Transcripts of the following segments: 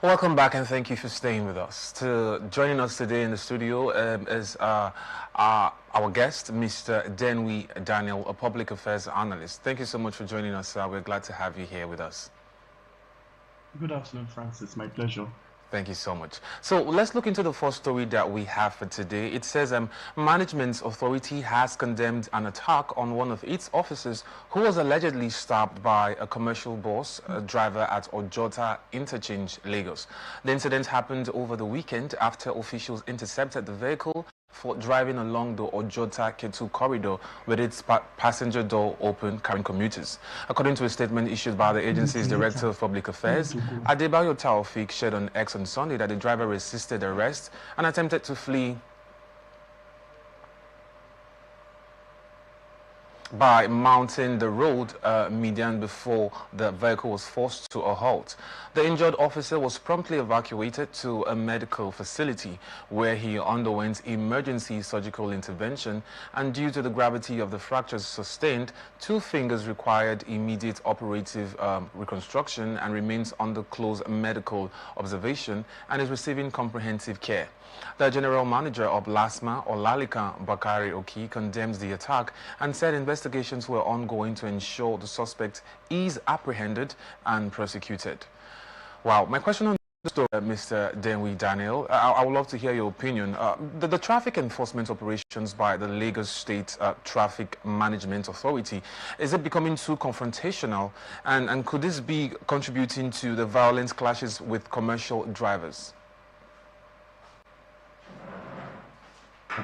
Welcome back, and thank you for staying with us. Joining us today in the studio is our guest, Mr. Denwi Daniel, a public affairs analyst. Thank you so much for joining us, sir. We're glad to have you here with us. Good afternoon, Francis. My pleasure. Thank you so much. So let's look into the first story that we have for today. It says Management Authority has condemned an attack on one of its officers who was allegedly stabbed by a commercial bus driver at Ojota Interchange, Lagos. The incident happened over the weekend after officials intercepted the vehicle for driving along the Ojota-Ketu corridor with its passenger door open, carrying commuters. According to a statement issued by the agency's Director of Public Affairs, Adebayo Taofik, shared on X on Sunday that the driver resisted arrest and attempted to flee by mounting the road median before the vehicle was forced to a halt. The injured officer was promptly evacuated to a medical facility where he underwent emergency surgical intervention, and due to the gravity of the fractures sustained, 2 fingers required immediate operative reconstruction and remains under close medical observation and is receiving comprehensive care. The General Manager of LASMA, Olalika Bakari Oki, condemns the attack and said investigations were ongoing to ensure the suspect is apprehended and prosecuted. Wow, my question on this story, Mr. Denwi Daniel, I would love to hear your opinion. The traffic enforcement operations by the Lagos State Traffic Management Authority, is it becoming too confrontational, and could this be contributing to the violent clashes with commercial drivers?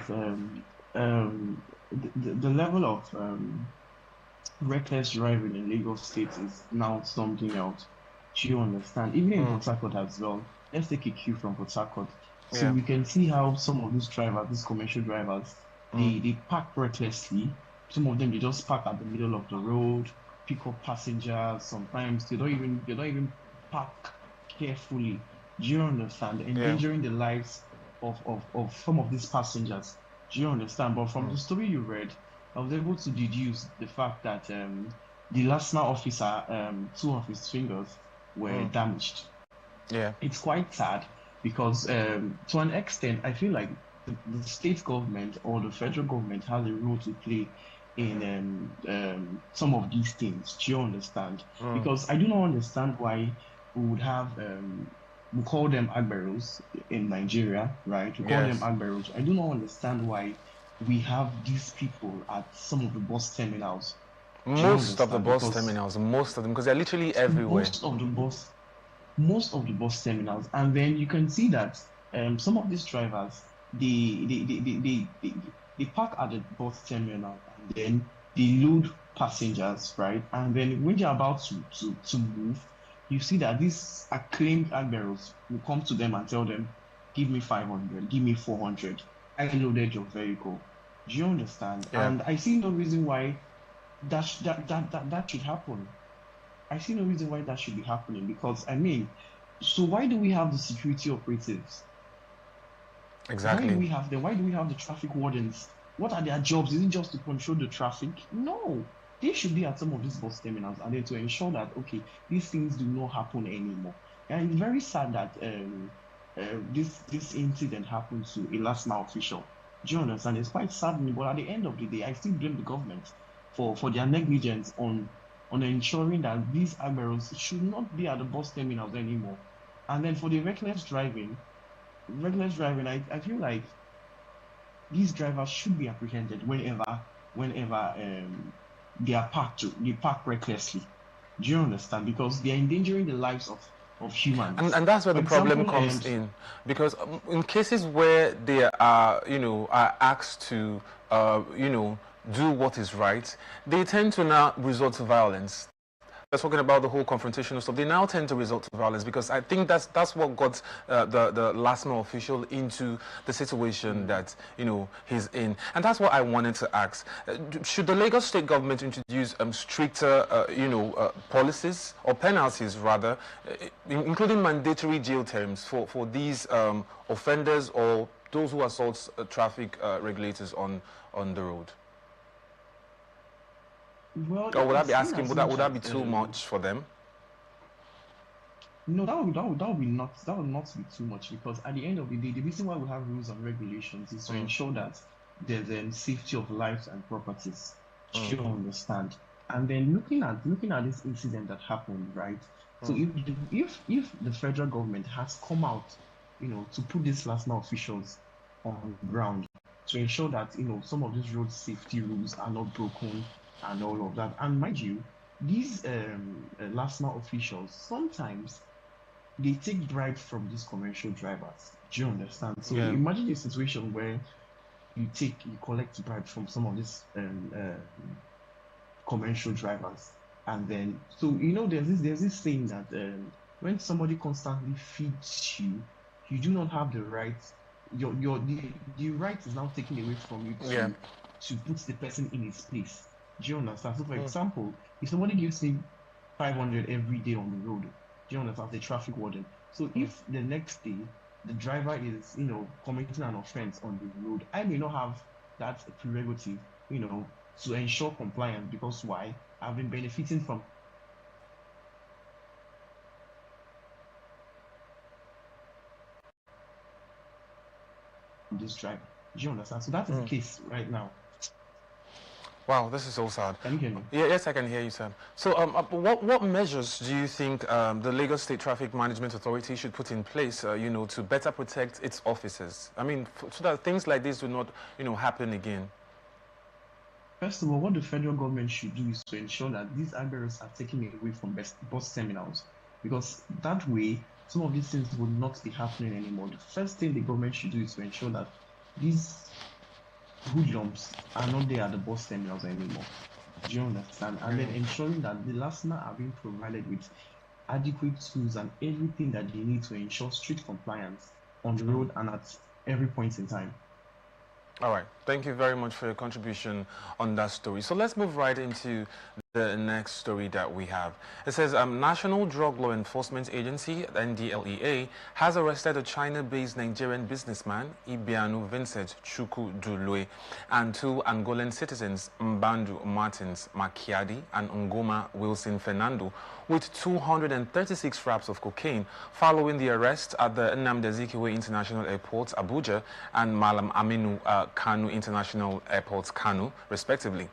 The level of reckless driving in Lagos State is now something else. Do you understand? Even in Port Harcourt as well. Let's take a cue from Port Harcourt. So we can see how some of these drivers, these commercial drivers, they park recklessly. Some of them, they just park at the middle of the road, pick up passengers. Sometimes they don't even park carefully. Do you understand? Endangering the lives of some of these passengers. Do you understand? But from the story you read, I was able to deduce the fact that the LASMA officer, 2 of his fingers were damaged. Yeah. It's quite sad because to an extent, I feel like the state government or the federal government has a role to play in some of these things. Do you understand? Because I do not understand why we would have we call them agberos in Nigeria, right? We call them agberos. I do not understand why we have these people at some of the bus terminals. Most of the bus terminals, most of them, because they're literally everywhere. Most of the bus terminals, and then you can see that some of these drivers, they park at the bus terminal and then they load passengers, right? And then when they're about to move, you see that these acclaimed agberos will come to them and tell them, give me 500, give me 400. I loaded your vehicle. Do you understand? Yeah. And I see no reason why that should happen. I see no reason why that should be happening, because, I mean, so why do we have the security operatives? Exactly. Why do we have the traffic wardens? What are their jobs? Is it just to control the traffic? No. They should be at some of these bus terminals and then to ensure that, okay, these things do not happen anymore. And it's very sad that this incident happened to a LASMA official. Do you understand? It's quite saddening, but at the end of the day, I still blame the government for their negligence on ensuring that these agberos should not be at the bus terminals anymore. And then for the reckless driving, I feel like these drivers should be apprehended whenever they park recklessly. Do you understand? Because they are endangering the lives of humans. And that's where the problem comes in, because in cases where they are asked to do what is right, they tend to now resort to violence. They're talking about the whole confrontational stuff. They now tend to resort to violence, because I think that's what got the LASMA official into the situation that he's in. And that's what I wanted to ask: should the Lagos State government introduce stricter policies or penalties rather, including mandatory jail terms for these offenders or those who assault traffic regulators on the road? Well, or would I be asking, would that be too much for them? No, that would not be too much because at the end of the day, the reason why we have rules and regulations is to Mm, ensure that there's safety of lives and properties. mm, Do you understand? And then looking at this incident that happened, right? So mm. if the federal government has come out, to put these last mile officials on ground to ensure that some of these road safety rules are not broken and all of that. And mind you, these last mile officials sometimes they take bribes from these commercial drivers. Do you understand? So Yeah. imagine a situation where you collect bribes from some of these commercial drivers, and then so there's this saying that when somebody constantly feeds you, you do not have the right. The right is now taken away from you Yeah. to put the person in his place. Do you understand? So, for Mm, example, if somebody gives me 500 every day on the road, do you understand? The traffic warden. So mm. if the next day the driver is, committing an offense on the road, I may not have that prerogative, to ensure compliance because why? I've been benefiting from this driver. Do you understand? So that is the case right now. Wow, this is so sad. Can you hear me? Yeah, yes, I can hear you, Sam. So, what measures do you think the Lagos State Traffic Management Authority should put in place, to better protect its officers? I mean, so that things like this do not, happen again. First of all, what the federal government should do is to ensure that these agbero are taken away from bus terminals, because that way some of these things will not be happening anymore. The first thing the government should do is to ensure that these hoodlums are not there at the bus terminals anymore. Do you understand? And then ensuring that the listener are being provided with adequate tools and everything that they need to ensure strict compliance on the road and at every point in time. All right. Thank you very much for your contribution on that story. So let's move right into the next story that we have. It says National Drug Law Enforcement Agency, NDLEA, has arrested a China-based Nigerian businessman, Ibianu Vincent Chukwu Dulwe, and two Angolan citizens, Mbandu Martins Makiadi and Ngoma Wilson Fernando, with 236 wraps of cocaine following the arrest at the Nnamdi Azikiwe International Airport, Abuja, and Malam Aminu Kanu International Airport, Kanu, respectively.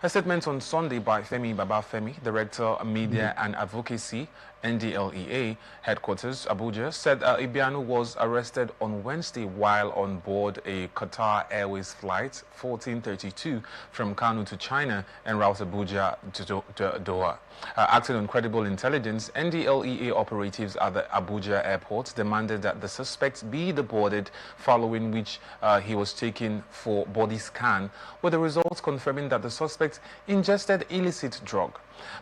A statement on Sunday by Femi Babafemi, Director Media and Advocacy, NDLEA headquarters, Abuja, said Ibianu was arrested on Wednesday while on board a Qatar Airways flight 1432 from Kanu to China en route Abuja to Doha. Acting on credible intelligence, NDLEA operatives at the Abuja airport demanded that the suspect be deported, following which he was taken for body scan, with the results confirming that the suspect ingested illicit drug.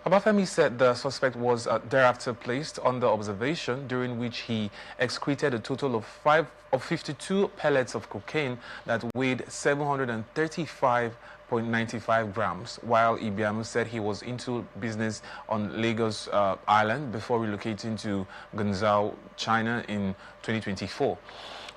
Babafemi said the suspect was thereafter placed under observation, during which he excreted a total of 52 pellets of cocaine that weighed 735.95 grams, while Ibiamu said he was into business on Lagos Island before relocating to Guangzhou, China in 2024.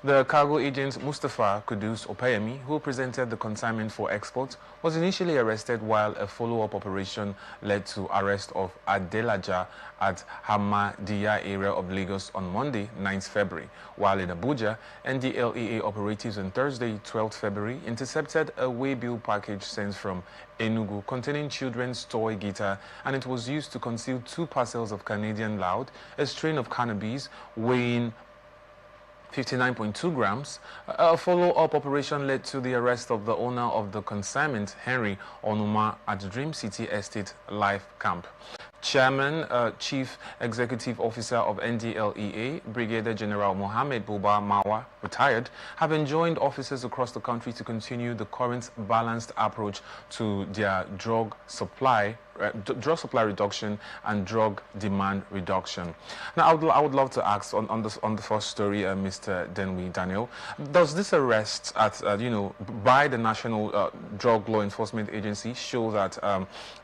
The cargo agent Mustafa Kudus Opeyemi, who presented the consignment for export, was initially arrested while a follow-up operation led to arrest of Adelaja at Hamadiya area of Lagos on Monday, 9th February, while in Abuja, NDLEA operatives on Thursday, 12th February, intercepted a waybill package sent from Enugu containing children's toy guitar, and it was used to conceal 2 parcels of Canadian loud, a strain of cannabis weighing 59.2 grams. A follow-up operation led to the arrest of the owner of the consignment, Henry Onuma, at Dream City Estate Life Camp. Chairman, Chief Executive Officer of NDLEA, Brigadier General Mohammed Buba Mawa, retired, have enjoined officers across the country to continue the current balanced approach to their drug supply reduction and drug demand reduction. Now, I would love to ask on the first story, Mr. Denwy Daniel, does this arrest at by the National Drug Law Enforcement Agency show that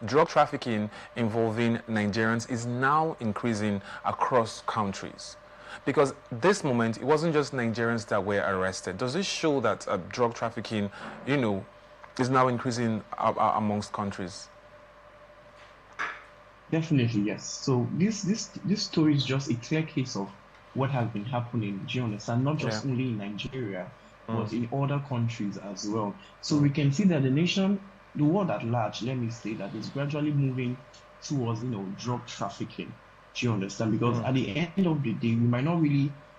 drug trafficking involving Nigerians is now increasing across countries? Because this moment, it wasn't just Nigerians that were arrested. Does this show that drug trafficking, is now increasing amongst countries? Definitely, yes. So this story is just a clear case of what has been happening, do you understand? Not Yeah. just only in Nigeria, Mm, but in other countries as well. So mm, we can see that the nation, the world at large, let me say that is gradually moving towards, drug trafficking. Do you understand? Because mm, at the end of the day,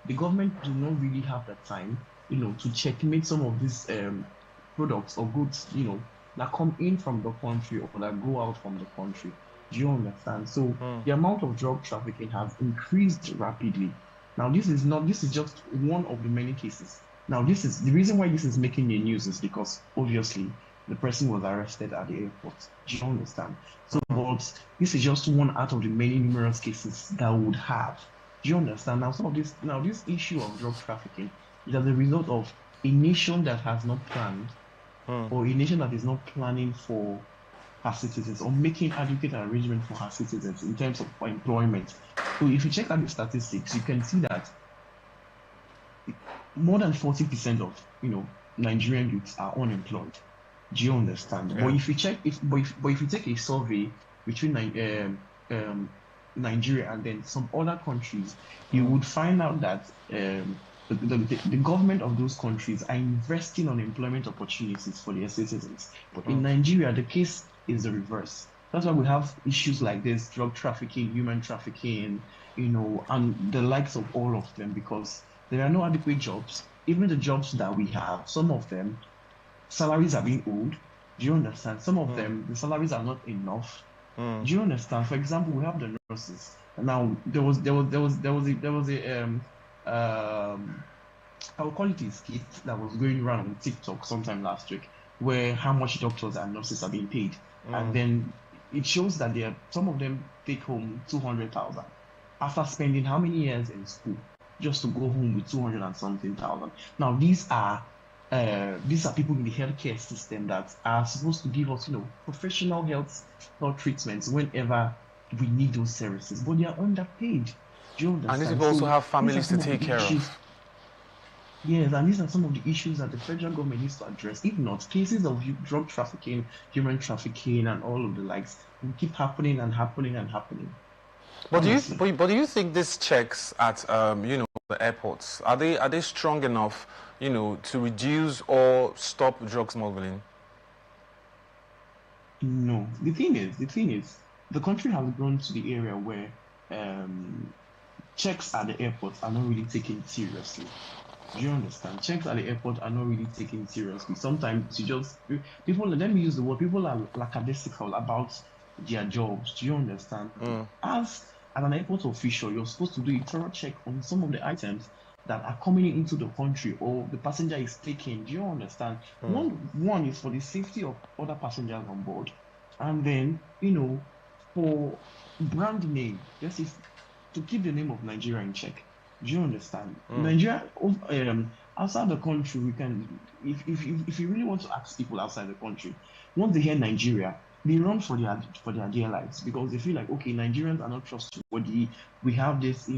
the government do not really have the time, to checkmate some of these products or goods, that come in from the country or that go out from the country. Do you understand? So mm, the amount of drug trafficking has increased rapidly. Now, this is just one of the many cases. Now, this is the reason why this is making the news is because obviously the person was arrested at the airport. Do you understand? So, mm. but this is just one out of the many numerous cases that would have. Do you understand? Now this issue of drug trafficking is as a result of a nation that has not planned or a nation that is not planning for her citizens or making adequate arrangement for her citizens in terms of employment. So if you check out the statistics, you can see that more than 40% of Nigerian youths are unemployed. Do you understand? But Yeah. if you check if but if you take a survey between Nigeria and then some other countries, you Mm, would find out that the government of those countries are investing on employment opportunities for their citizens. But in mm. Nigeria, the case is the reverse. That's why we have issues like this, drug trafficking, human trafficking, and the likes of all of them, because there are no adequate jobs. Even the jobs that we have, some of them, salaries are being owed. Do you understand? Some of them, the salaries are not enough. Do you understand? For example, we have the nurses. Now, um, I will call it a skit that was going around on TikTok sometime last week, where how much doctors and nurses are being paid. And then it shows that some of them take home 200,000 after spending how many years in school just to go home with 200 and something thousand. Now, these are people in the healthcare system that are supposed to give us, professional health treatments whenever we need those services, but they are underpaid. Do you And these understand? people also So have these are families to some of take the care of. issues. Yes, and these are some of the issues that the federal government needs to address. If not, cases of drug trafficking, human trafficking, and all of the likes will keep happening and happening and happening. But do you Honestly, but do you think these checks at the airports are they strong enough to reduce or stop drug smuggling? no. The thing is, the country has grown to the area where um, checks at the airport are not really taken seriously. Do you understand? Checks at the airport are not really taken seriously. Sometimes people, let me use the word, people are lackadaisical about their jobs. Do you understand? As an airport official, you're supposed to do a thorough check on some of the items that are coming into the country or the passenger is taking. Do you understand? One is for the safety of other passengers on board. And then, for brand name, this is to keep the name of Nigeria in check. Do you understand? Nigeria, outside the country, we can, if you really want to ask people outside the country, once they hear Nigeria, they run for their dear lives because they feel like, okay, Nigerians are not trustworthy. We have this,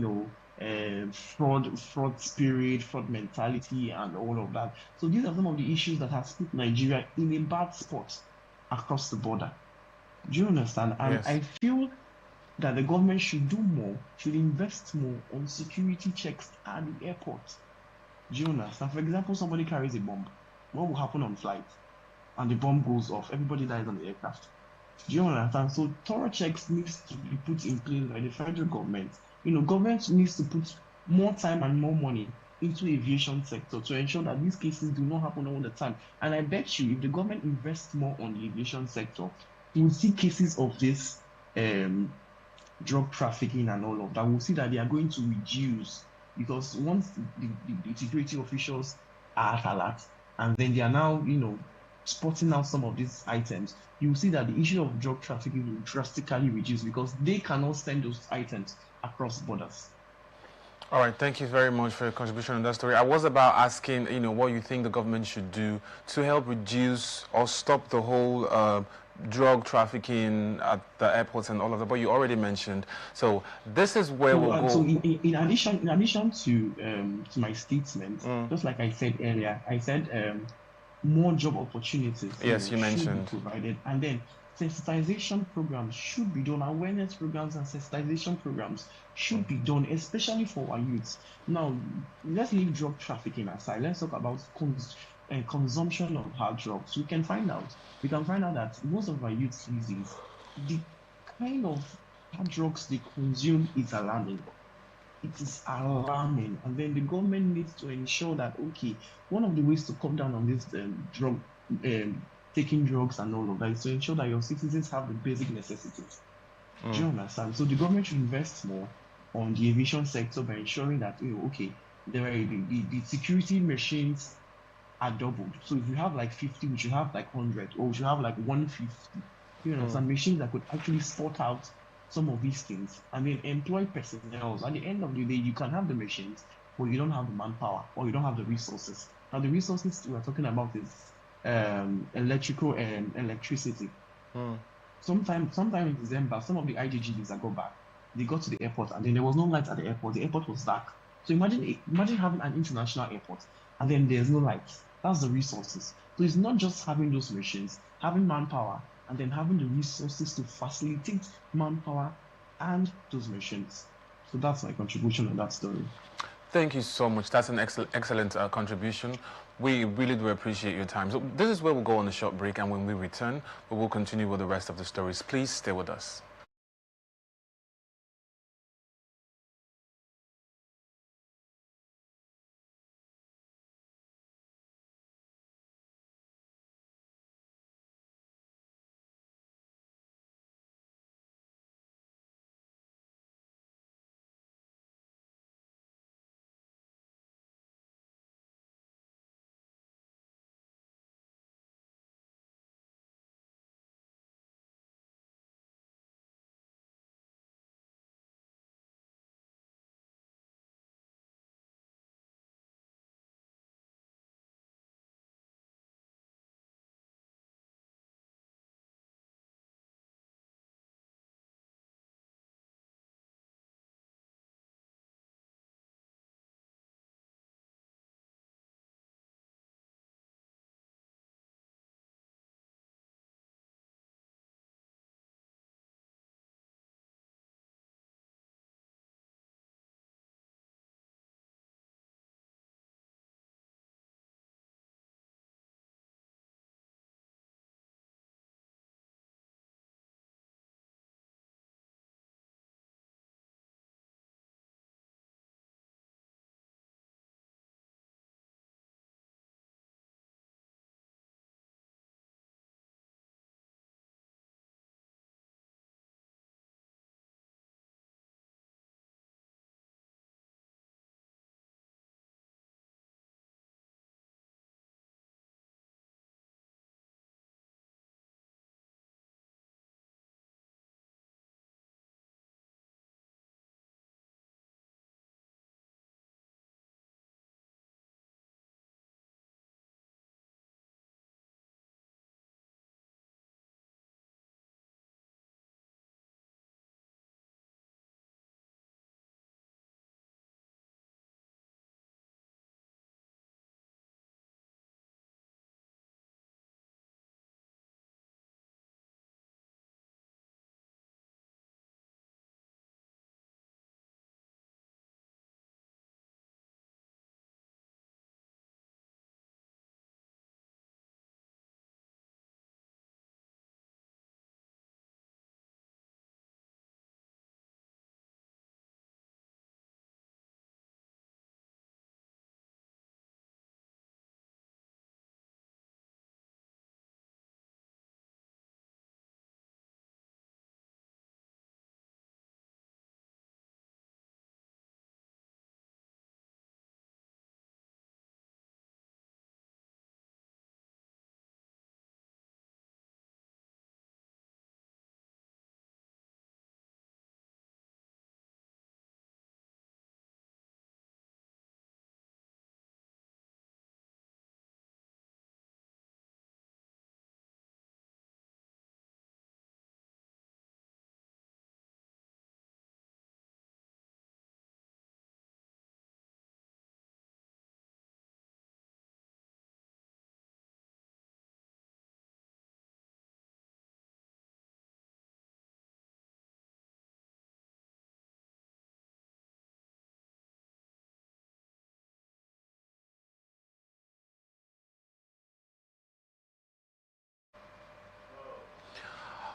fraud spirit, fraud mentality, and all of that. So these are some of the issues that has put Nigeria in a bad spot across the border. Do you understand? And Yes. I feel that the government should do more, should invest more on security checks at the airport. Do you understand? For example, somebody carries a bomb. What will happen on flight? And the bomb goes off. Everybody dies on the aircraft. Do you understand? So thorough checks needs to be put in place by the federal government. Government needs to put more time and more money into aviation sector to ensure that these cases do not happen all the time. And I bet you, if the government invests more on the aviation sector, you will see cases of this um, drug trafficking and all of that, we'll see that they are going to reduce because once the security officials are at alert and then they are now, spotting out some of these items, you will see that the issue of drug trafficking will drastically reduce because they cannot send those items across borders. All right, thank you very much for your contribution on that story. I was about asking, what you think the government should do to help reduce or stop the whole drug trafficking at the airports and all of that, but you already mentioned. So this is where So, we'll so go. in addition to my statement, just like I said earlier, I said more job opportunities, Yes, you should be mentioned. provided, and then sensitization programs should be done, awareness programs and sensitization programs should be done, especially for our youths. Now, let's leave drug trafficking aside. Let's talk about consumption of hard drugs. We can find out that most of our youths these days, the kind of hard drugs they consume is alarming. It is alarming. And then the government needs to ensure that, okay, one of the ways to cut down on this drug, taking drugs and all of that is to ensure that your citizens have the basic necessities. Do you understand? So the government should invest more on the aviation sector by ensuring that, okay, the security machines are doubled. So if you have like 50, we should have like 100, or we should have like 150. You know, some machines that could actually sort out some of these things and then employ personnel. At the end of the day, you can have the machines, but you don't have the manpower or you don't have the resources. Now, the resources we're talking about is electrical and electricity. Sometime in December, some of the IGGs that got back, they got to the airport and then there was no light at the airport. The airport was dark. So imagine having an international airport and then there's no lights. That's the resources. So it's not just having those machines, having manpower, and then having the resources to facilitate manpower and those machines. So that's my contribution on that story. Thank you so much. That's an excellent contribution. We really do appreciate your time. So this is where we'll go on a short break, and when we return, we will continue with the rest of the stories. Please stay with us.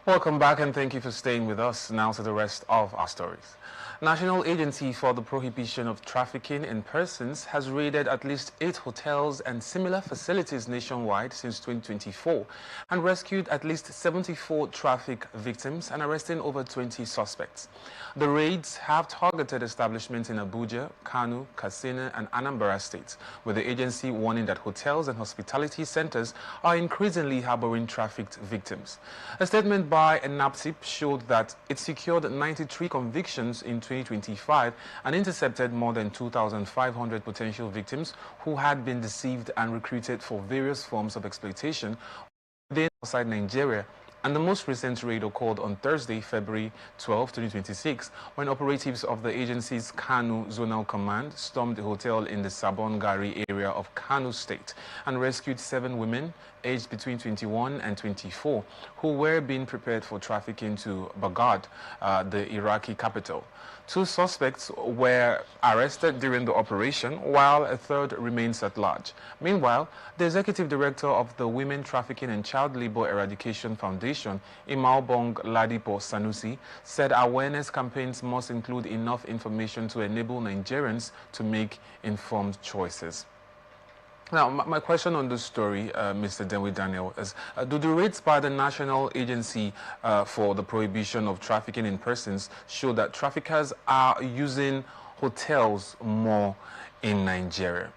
Welcome back and thank you for staying with us. Now to the rest of our stories. National Agency for the Prohibition of Trafficking in Persons has raided at least 8 hotels and similar facilities nationwide since 2024 and rescued at least 74 traffic victims and arresting over 20 suspects. The raids have targeted establishments in Abuja, Kano, Katsina and Anambra states, with the agency warning that hotels and hospitality centers are increasingly harboring trafficked victims. A statement by NAPTIP showed that it secured 93 convictions in 2025 and intercepted more than 2,500 potential victims who had been deceived and recruited for various forms of exploitation within and outside Nigeria. And the most recent raid occurred on Thursday, February 12, 2026, when operatives of the agency's Kano Zonal Command stormed a hotel in the Sabon Gari area of Kano State and rescued 7 women aged between 21 and 24 who were being prepared for trafficking to Baghdad, the Iraqi capital. 2 suspects were arrested during the operation, while a third remains at large. Meanwhile, the executive director of the Women Trafficking and Child Labor Eradication Foundation, Imalbong Ladipo Sanusi, said awareness campaigns must include enough information to enable Nigerians to make informed choices. Now, my question on this story, Mr. Denwy Daniel, is do the raids by the National Agency for the Prohibition of Trafficking in Persons show that traffickers are using hotels more in Nigeria?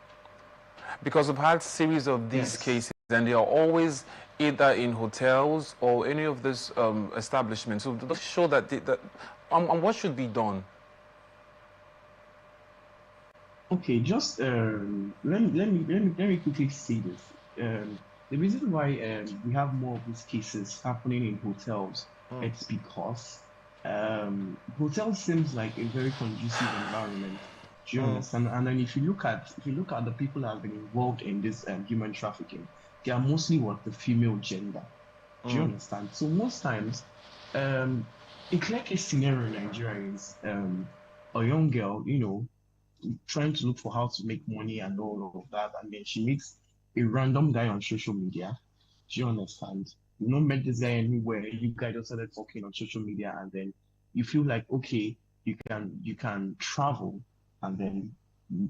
Because we've had a series of these cases, and they are always either in hotels or any of these establishments. So does show that, what should be done? Okay, just let me quickly say this. The reason why we have more of these cases happening in hotels, it's because hotels seems like a very conducive environment. Do you understand? And then if you look at the people that have been involved in this human trafficking, they are mostly what the female gender. Do you understand? So most times, a clear case scenario in Nigeria is a young girl, trying to look for how to make money and all of that, and then she meets a random guy on social media. Do you understand? You don't met this guy anywhere. You guys just started talking on social media, and then you feel like okay, you can travel and then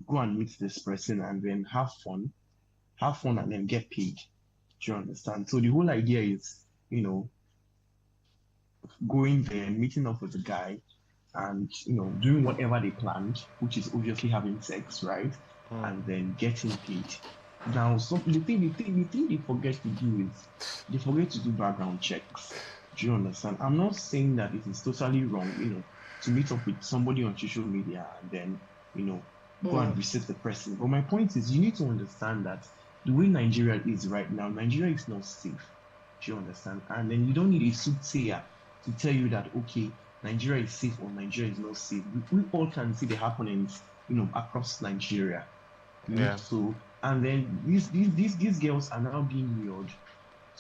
go and meet this person and then have fun and then get paid. Do you understand? So the whole idea is, going there, meeting up with the guy, and doing whatever they planned, which is obviously having sex, right? And then getting paid. Now, so the thing they forget to do is they forget to do background checks. Do you understand? I'm not saying that it is totally wrong, to meet up with somebody on social media and then, go and visit the person. But my point is, you need to understand that the way Nigeria is right now, Nigeria is not safe. Do you understand? And then you don't need a soothsayer to tell you that okay, Nigeria is safe or Nigeria is not safe. We all can see the happenings, across Nigeria. Yeah. So, and then these girls are now being lured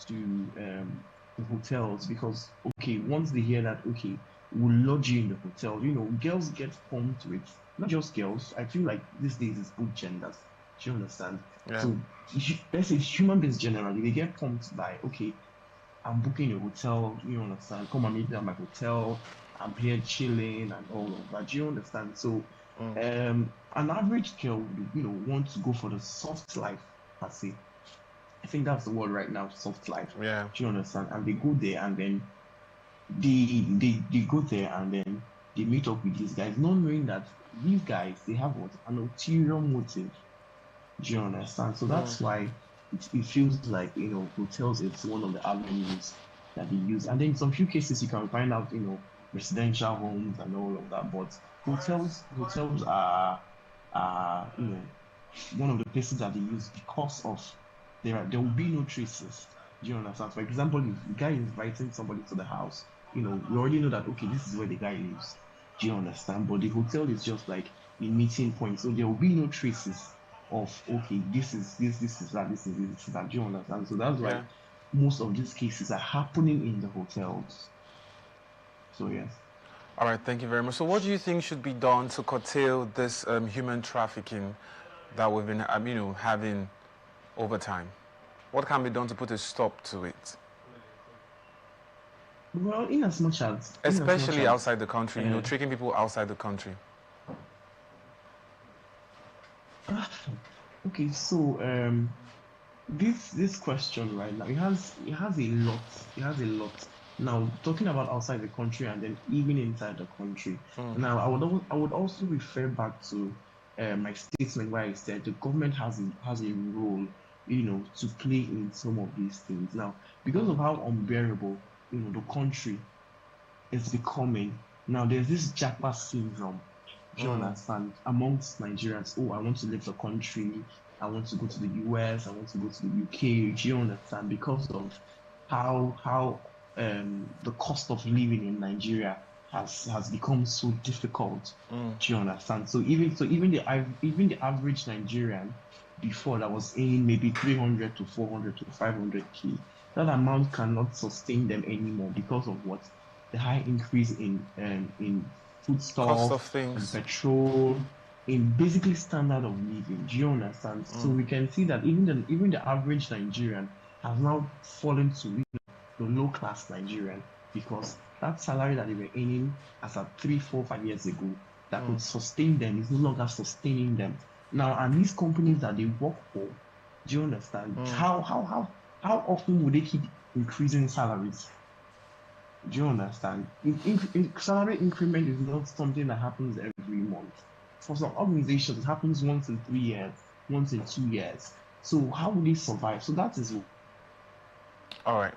to the hotels because okay, once they hear that okay, we'll lodge you in the hotel, girls get pumped with not just girls. I feel like these days it's both genders. Do you understand? Yeah. So let's say human beings generally they get pumped by okay, I'm booking a hotel, you understand? Come and meet me at my hotel. I'm here chilling and all of that. Do you understand? So, an average girl would, want to go for the soft life, per se. I think that's the word right now, soft life. Yeah. Do you understand? And they go there and then they go there and then they meet up with these guys, not knowing that these guys they have what an ulterior motive. Do you understand? So that's why it feels like hotels is one of the avenues that they use. And then in some few cases you can find out residential homes and all of that. But hotels are one of the places that they use because of there will be no traces. Do you understand? For example, if the guy is inviting somebody to the house, we already know that okay, this is where the guy lives. Do you understand? But the hotel is just like a meeting point, so there will be no traces of okay, this is that, this is that. Do you understand? So that's why most of these cases are happening in the hotels. So yes. All right, thank you very much. So what do you think should be done to curtail this human trafficking that we've been having over time? What can be done to put a stop to it? Well, Especially outside the country, uh, tricking people outside the country. okay, so this question right now, it has a lot. It has a lot. Now, talking about outside the country and then even inside the country. Now, I would also refer back to my statement where I said the government has a role, to play in some of these things. Now, because of how unbearable, the country is becoming. Now, there's this Japa syndrome. Do you understand? Amongst Nigerians, oh, I want to leave the country. I want to go to the US. I want to go to the UK. Do you understand? Because of how the cost of living in Nigeria has become so difficult. Do you understand? So even the average Nigerian before that was earning maybe 300 to 400 to 500K, that amount cannot sustain them anymore because of what? The high increase in Cost of foodstuff and things. petrol, in basically standard of living. Do you understand? So we can see that even the average Nigerian has now fallen to the low class Nigerian because that salary that they were earning as at 3, 4, 5 years ago that could sustain them is no longer sustaining them. Now, and these companies that they work for, do you understand? How often would they keep increasing salaries? Do you understand? Salary increment is not something that happens every month. For some organizations, it happens once in 3 years, once in 2 years. So how will they survive? So that is All right.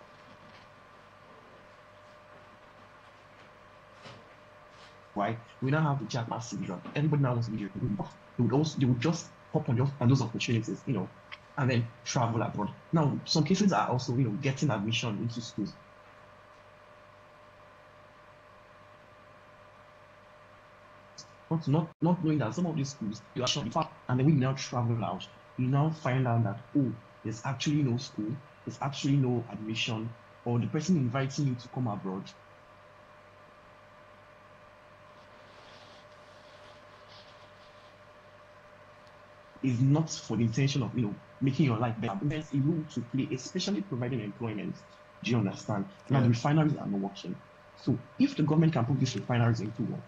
why we now have the jackpot syndrome. Everybody now wants to be here. They would just hop on those opportunities, and then travel abroad. Now, some cases are also, getting admission into schools. Not knowing that some of these schools you actually and then when you now travel out, you now find out that, oh, there's actually no school, there's actually no admission, or the person inviting you to come abroad is not for the intention of making your life better. There's a role to play, especially providing employment. Do you understand? Now the Yeah. refineries are not working. So if the government can put these refineries into work,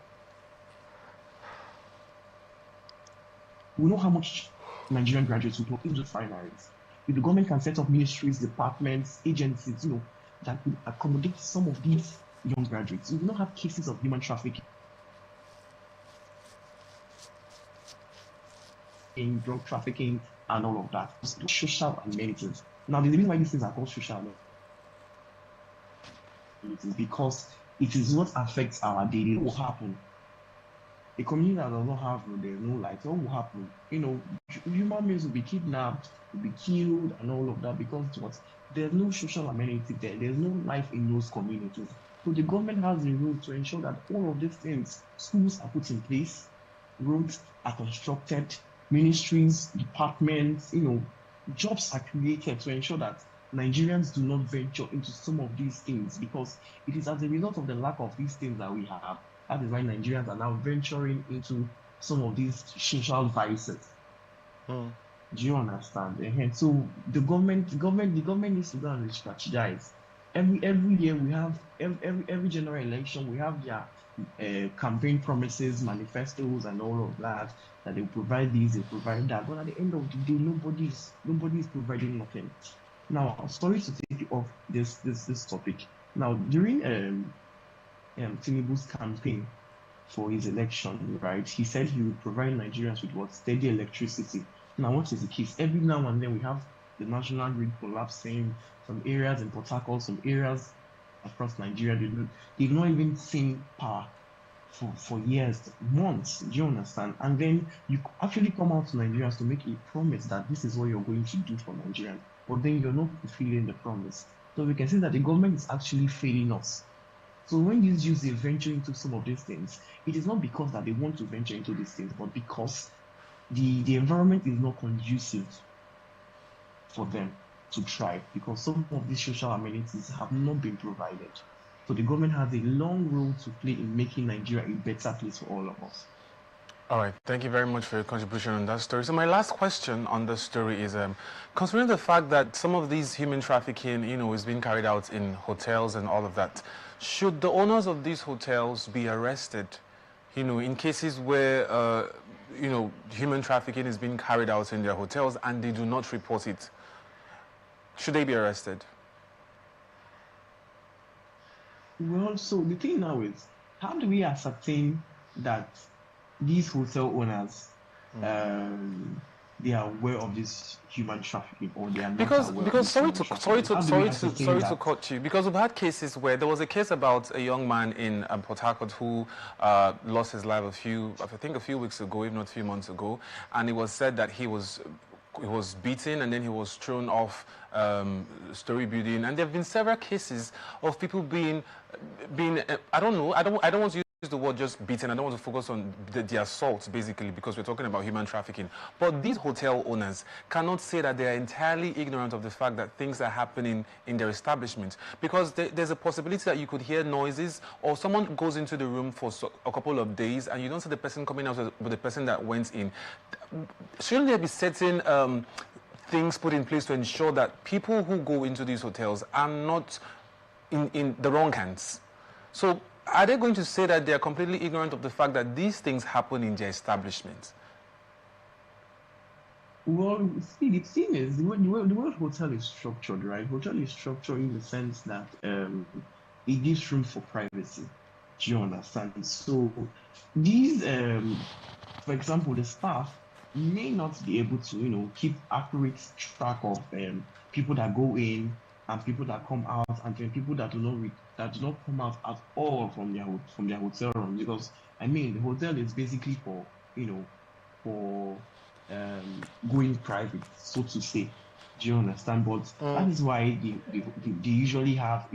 we know how much Nigerian graduates will work in refineries. If the government can set up ministries, departments, agencies, that will accommodate some of these young graduates, we will not have cases of human trafficking, drug trafficking, and all of that. Social amenities. Now, the reason why these things are called social amenities because it is what affects our daily. What will happen? A community that does not have road, there's no light. What will happen? Human beings will be kidnapped, will be killed, and all of that because what? There's no social amenity there. There's no life in those communities. So the government has a role to ensure that all of these things, schools are put in place, roads are constructed, ministries, departments, jobs are created to ensure that Nigerians do not venture into some of these things because it is as a result of the lack of these things that we have. That is why Nigerians are now venturing into some of these social vices. Do you understand? So the government needs to go and strategize. Every year we have every general election we have their campaign promises, manifestos, and all of that. That they provide this, they provide that. But at the end of the day, nobody's providing nothing. Now, sorry to take you off this topic. Now, during Tinubu's campaign for his election, right? He said he would provide Nigerians with what? Steady electricity. Now, what is the case? Every now and then we have the national grid collapsing, some areas in Port Harcourt, some areas across Nigeria, they've not even seen power for years, months. Do you understand? And then you actually come out to Nigerians to make a promise that this is what you're going to do for Nigerians, but then you're not fulfilling the promise. So we can see that the government is actually failing us. So when these youths they venture into some of these things, it is not because that they want to venture into these things, but because the environment is not conducive for them to thrive because some of these social amenities have not been provided. So the government has a long role to play in making Nigeria a better place for all of us. All right, thank you very much for your contribution on that story. So my last question on this story is, considering the fact that some of these human trafficking, is being carried out in hotels and all of that, should the owners of these hotels be arrested, in cases where, human trafficking is being carried out in their hotels and they do not report it? Should they be arrested? Well, so the thing now is, how do we ascertain that these hotel owners, um, they are aware of this human trafficking or they are not aware of Because this human trafficking? How do we ascertain sorry to that? cut you, because we've had cases where there was a case about a young man in Port Harcourt who lost his life I think a few weeks ago, if not a few months ago, and it was said that he was beaten and then he was thrown off story building, and there have been several cases of people being I don't know, I don't want to use the word just beaten. I don't want to focus on the assault, basically, because we're talking about human trafficking. But these hotel owners cannot say that they are entirely ignorant of the fact that things are happening in their establishment, because there's a possibility that you could hear noises, or someone goes into the room for a couple of days and you don't see the person coming out with the person that went in. Shouldn't there be certain things put in place to ensure that people who go into these hotels are not in the wrong hands? So are they going to say that they are completely ignorant of the fact that these things happen in their establishment? Well, see, the thing is, the way hotel is structured, right? Hotel is structured in the sense that it gives room for privacy. Do you understand? So these, for example, the staff may not be able to, keep accurate track of people that go in and people that come out, and then people that that do not come out at all from their hotel room. Because I mean, the hotel is basically for, for going private, so to say. Do you understand? But that is why they usually have,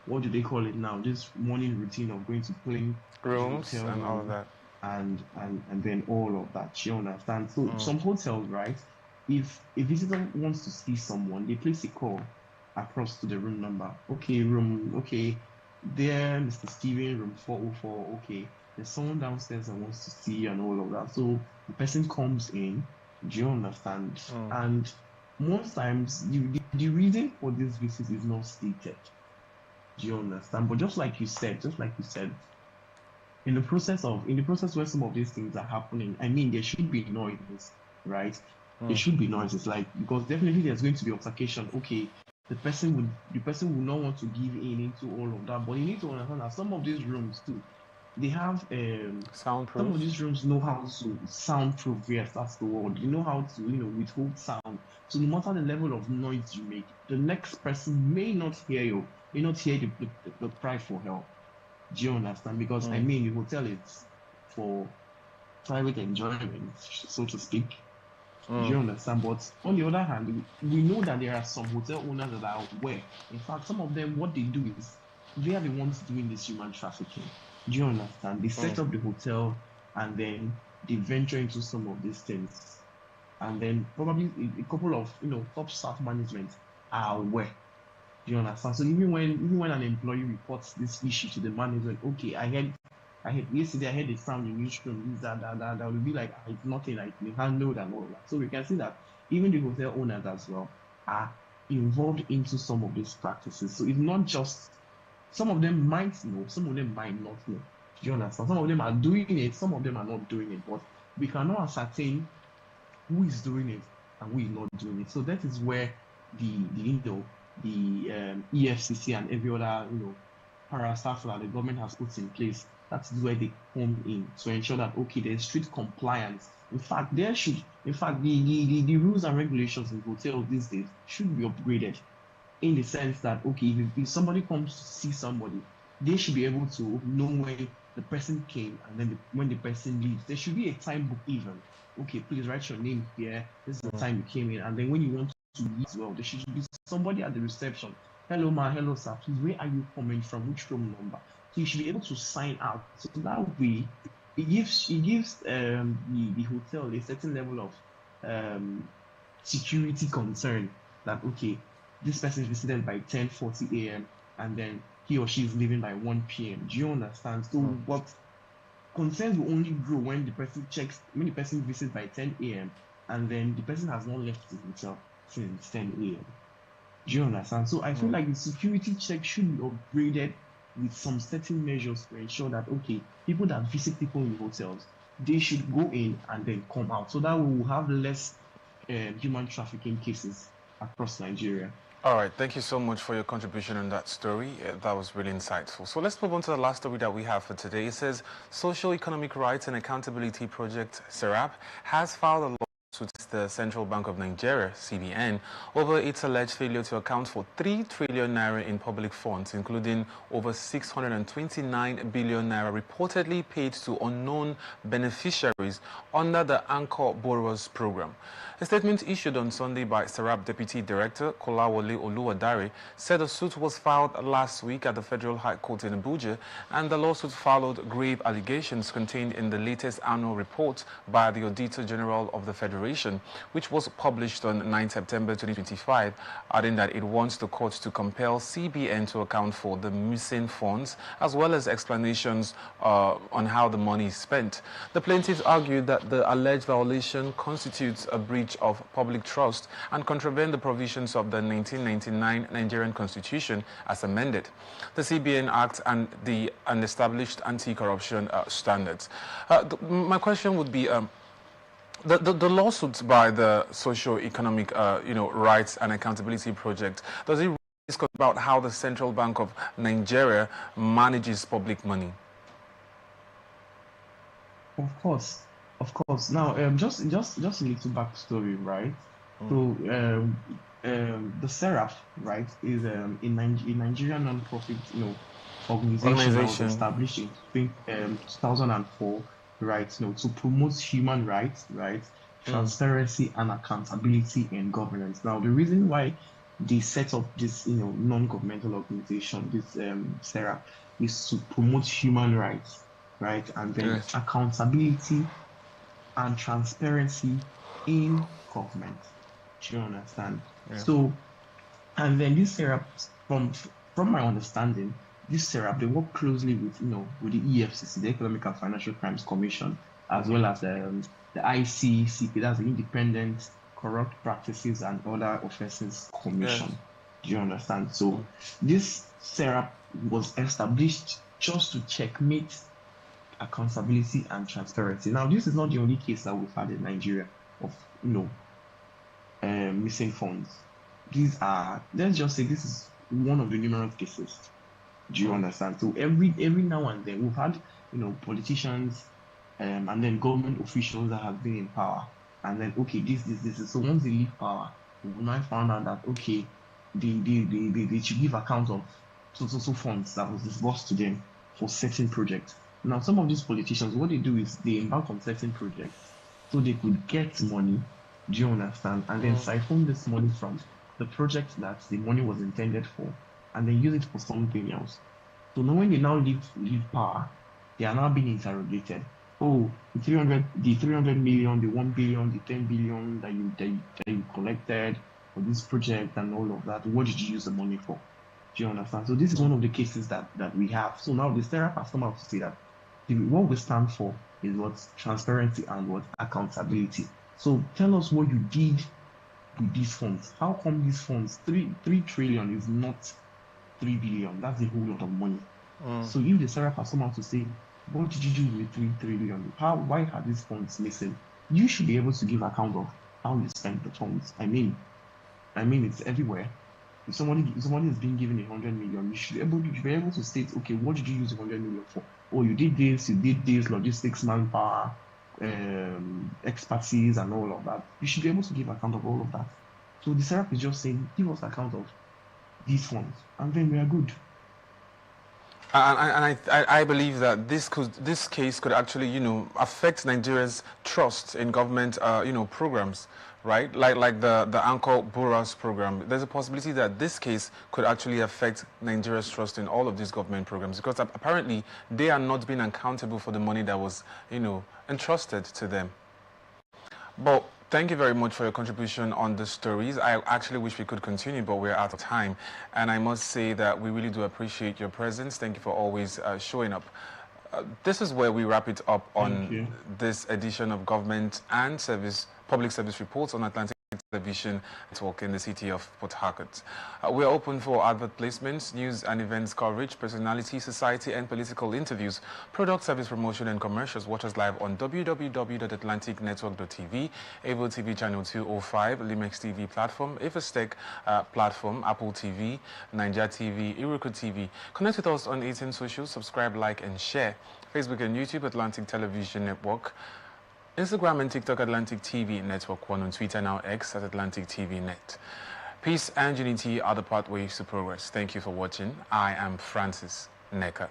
what do they call it now? This morning routine of going to clean the Rooms hotel and all of room that. and then all of that. You understand? So some hotels, right? If a visitor wants to see someone, they place a call across to the room number. Okay, there, Mr. Steven, room 404. Okay, there's someone downstairs that wants to see you and all of that. So the person comes in. Do you understand? And most times, the reason for this visit is not stated. Do you understand? But just like you said, in the process where some of these things are happening, I mean, there should be noises, right? There should be noises, like, because definitely there's going to be altercation. Okay, the person would not want to give in into all of that, but you need to understand that some of these rooms too, they have some Soundproof. of these rooms know how to soundproof. Yes, that's the word. You know how to, withhold sound. So no matter the level of noise you make, the next person may not hear you, may not hear the cry for help. Do you understand? Because I mean, the hotel is for private enjoyment, so to speak. Do you understand? But on the other hand, we know that there are some hotel owners that are aware. In fact, some of them, what they do is they are the ones doing this human trafficking. Do you understand? They set up the hotel and then they venture into some of these things. And then probably a couple of top staff management are aware. Do you understand? So even when an employee reports this issue to the management, okay, I heard yesterday I heard a sound in this room, this, that will be like, it's nothing, like they handled and all that. So we can see that even the hotel owners as well are involved into some of these practices. So it's not just, some of them might know, some of them might not know. Do you understand? Some of them are doing it, some of them are not doing it, but we cannot ascertain who is doing it and who is not doing it. So that is where the EFCC and every other parastaff that the government has put in place. That's where they come in to ensure that, okay, there's strict compliance. The rules and regulations in hotels these days should be upgraded, in the sense that, okay, if somebody comes to see somebody, they should be able to know when the person came and then when the person leaves. There should be a time book even. Okay, please write your name here. This is the time you came in, and then when you want to leave as well, there should be somebody at the reception. Hello, ma. Hello, sir. Please, where are you coming from? Which room number? So you should be able to sign out. So that way, it gives the hotel a certain level of security concern that, okay, this person is visited by 10:40 a.m. and then he or she is leaving by 1 p.m. Do you understand? So concerns will only grow when the person checks, when the person visits by 10 a.m. and then the person has not left the hotel since 10 a.m. Do you understand? So I feel Mm. like the security check should be upgraded with some certain measures to ensure that, okay, people that visit people in hotels, they should go in and then come out so that we will have less human trafficking cases across Nigeria. All right, thank you so much for your contribution on that story. That was really insightful. So let's move on to the last story that we have for today. It says Social Economic Rights and Accountability Project, SERAP, has filed a lawsuit against the Central Bank of Nigeria, CBN, over its alleged failure to account for 3 trillion naira in public funds, including over 629 billion naira reportedly paid to unknown beneficiaries under the Anchor Borrowers Program. A statement issued on Sunday by SERAP Deputy Director Kolawole Oluwadare said the suit was filed last week at the Federal High Court in Abuja, and the lawsuit followed grave allegations contained in the latest annual report by the Auditor General of the Federation, which was published on 9 September 2025, adding that it wants the court to compel CBN to account for the missing funds, as well as explanations on how the money is spent. The plaintiffs argued that the alleged violation constitutes a breach of public trust and contravene the provisions of the 1999 Nigerian Constitution as amended, the CBN Act, and the established anti-corruption standards. My question would be, the lawsuits by the Socio-Economic Rights and Accountability Project, does it really about how the Central Bank of Nigeria manages public money? Of course, of course. Now, just a little backstory, right? So, Mm. the Seraph, right, is a Nigerian non-profit, organization that was Organization. established in 2004, right, to promote human rights, right, Mm. transparency and accountability in governance. Now, the reason why they set up this, non-governmental organization, this Seraph, is to promote human rights, right, and then Yes. accountability and transparency in government. Do you understand? Yeah. So, and then this syrup, from my understanding, this syrup they work closely with with the EFCC, the Economic and Financial Crimes Commission, as well as the ICCP, that's the Independent Corrupt Practices and Other Offences Yes. Commission. Do you understand? So Mm. this syrup was established just to checkmate accountability and transparency. Now, this is not the only case that we've had in Nigeria of missing funds. These are, let's just say, this is one of the numerous cases. Do you Mm. understand? So every now and then we've had politicians and then government officials that have been in power, and then okay, this is so once they leave power, we will now find out that okay, they should give account of so funds that was disbursed to them for certain projects. Now, some of these politicians, what they do is they embark on certain projects so they could get money, do you understand? And then Mm. siphon this money from the project that the money was intended for, and then use it for something else. So now when they now leave power, they are now being interrogated. Oh, the 300 million, the 1 billion, the 10 billion that you collected for this project and all of that, what did you use the money for? Do you understand? So this is Mm. one of the cases that we have. So now the STERAP has come out to say that what we stand for is what transparency and what accountability. So tell us what you did with these funds. How come these funds, three trillion is not 3 billion? That's a whole lot of money. Mm. So if the STERAP has come out to say, what did you do with 3 trillion? Why are these funds missing? You should be able to give account of how you spent the funds. I mean it's everywhere. If somebody is being given 100 million, you should be able to state, okay, what did you use 100 million for? Oh, you did this, logistics, manpower, expertise, and all of that. You should be able to give account of all of that. So the syrup is just saying, give us account of these funds, and then we are good. And I believe that this case could actually affect Nigeria's trust in government programs, right? Like the Anchor Borrowers program. There's a possibility that this case could actually affect Nigeria's trust in all of these government programs, because apparently they are not being accountable for the money that was entrusted to them. But thank you very much for your contribution on the stories. I actually wish we could continue, but we're out of time. And I must say that we really do appreciate your presence. Thank you for always showing up. This is where we wrap it up on this edition of Government and Public Service Reports on Atlantic Television Network in the city of Port Harcourt. We are open for advert placements, news and events coverage, personality, society and political interviews, product service promotion and commercials. Watch us live on www.atlanticnetwork.tv, Avo TV channel 205, Limex TV platform, Ifastech platform, Apple TV, Niger TV, Iruku TV. Connect with us on 18 socials, subscribe, like and share. Facebook and YouTube, Atlantic Television Network. Instagram and TikTok, Atlantic TV Network 1. On Twitter, now X at Atlantic TV Net. Peace and unity are the pathways to progress. Thank you for watching. I am Francis Necker.